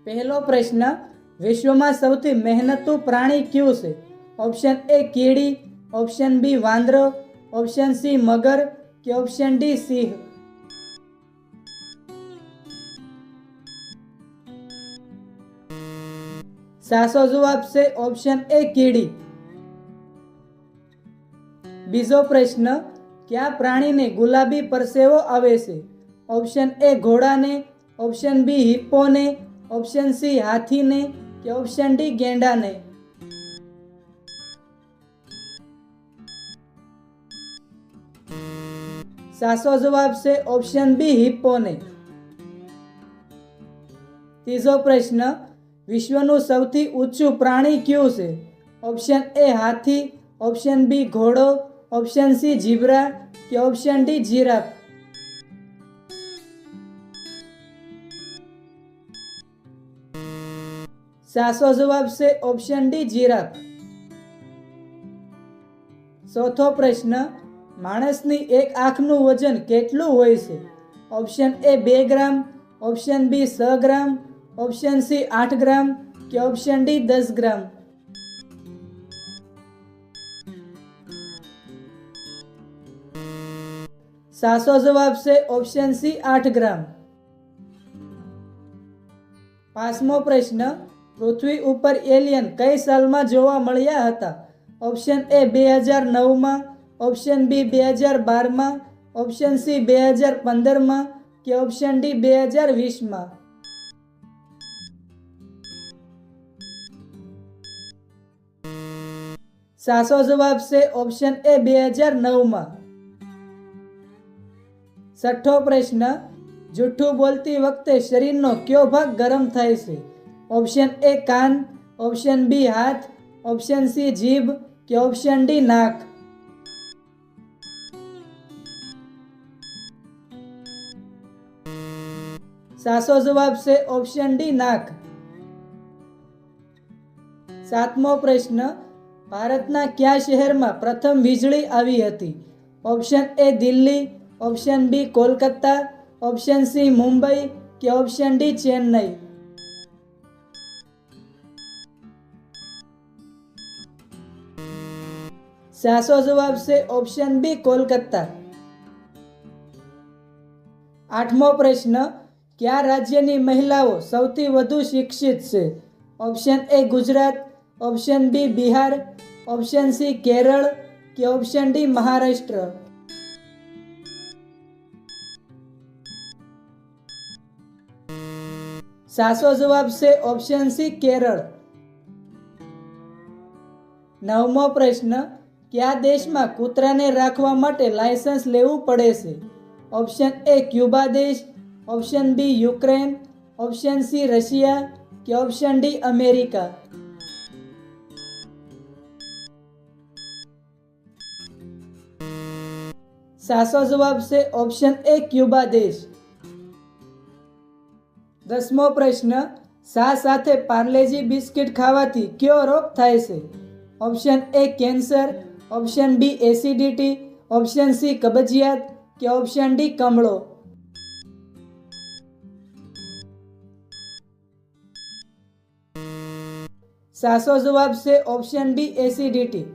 पहलो प्रश्न, विश्व में सौथी मेहनतू प्राणी क्यों से? ऑप्शन ए कीड़ी, ऑप्शन बी वांदरो, ऑप्शन सी मगर के ऑप्शन डी सिंह। साचो जवाब से ऑप्शन ए कीड़ी। बीजो प्रश्न, क्या प्राणी ने गुलाबी परसेवो आवे से? ऑप्शन ए घोड़ा ने, ऑप्शन बी हिप्पो ने, ऑप्शन सी हाथी ने के ऑप्शन डी गेंडा ने। साचो जवाब से ऑप्शन बी हिप्पो ने। तीजो प्रश्न, विश्वનું સૌથી ઊંચું પ્રાણી ક્યું છે? Option A Hathi, option B ઘોડો, ઓપ્શન સી ઝીબ્રા કે ઓપ્શન ડી જીરાફ। साचो जवाब से ऑप्शन डी जीराफ। चौथो प्रश्न, माणसनी एक आंखનું वजन કેટલું હોય છે? Option A 2 gram, option B 6 gram, option C 8 gram के ऑप्शन डी 10 ग्राम। साचो जवाब से ऑप्शन सी 8 ग्राम। पांचमो प्रश्न, पृथ्वी ઉપર એલિયન કઈ સાલમાં જોવા મળ્યા હતા? ઓપ્શન એ 2009 માં, ઓપ્શન બી 2012 માં, ઓપ્શન સી 2015 માં કે ઓપ્શન ડી 2020 માં। साचो जवाब से ऑप्शन ए 2009 માં। छठो प्रश्न, जूठू बोलती वखते शरीरનો કયો ભાગ ગરમ થાય છે? ऑप्शन ए कान, ऑप्शन बी हाथ, ऑप्शन सी जीभ के ऑप्शन डी नाक। साचो जवाब से ऑप्शन डी नाक। सातमो प्रश्न, भारतना क्या शहर में प्रथम वीजળી આવી હતી? Option A Delhi, option B Kolkata, option C Mumbai के ऑप्शन डी चेन्नई। साचो जवाब से ऑप्शन बी कोलकाता। आठमो प्रश्न, क्या राज्यनी महिलाओं सौथी વધુ શિક્ષિત છે? Option A Gujarat, option B Bihar, option C Kerala के ऑप्शन डी महाराष्ट्र। साचो जवाब से ऑप्शन सी केरल। नवमो प्रश्न, क्या देश में कूतरा ने राखवा माटे लाइसेंस लेवू पड़े से? ऑप्शन ए क्यूबा देश, option B Ukraine, option C Russia के ऑप्शन डी अमेरिका। साचो जवाब से ऑप्शन ए क्यूबा देश। 10मो प्रश्न, सा साथे पार्लेजी बिस्किट खावाथी क्यो रोग थाय छे? Option A cancer, option B acidity, option C कब्जियत के ऑप्शन डी कमळो। साचो जवाब से ऑप्शन बी एसिडिटी।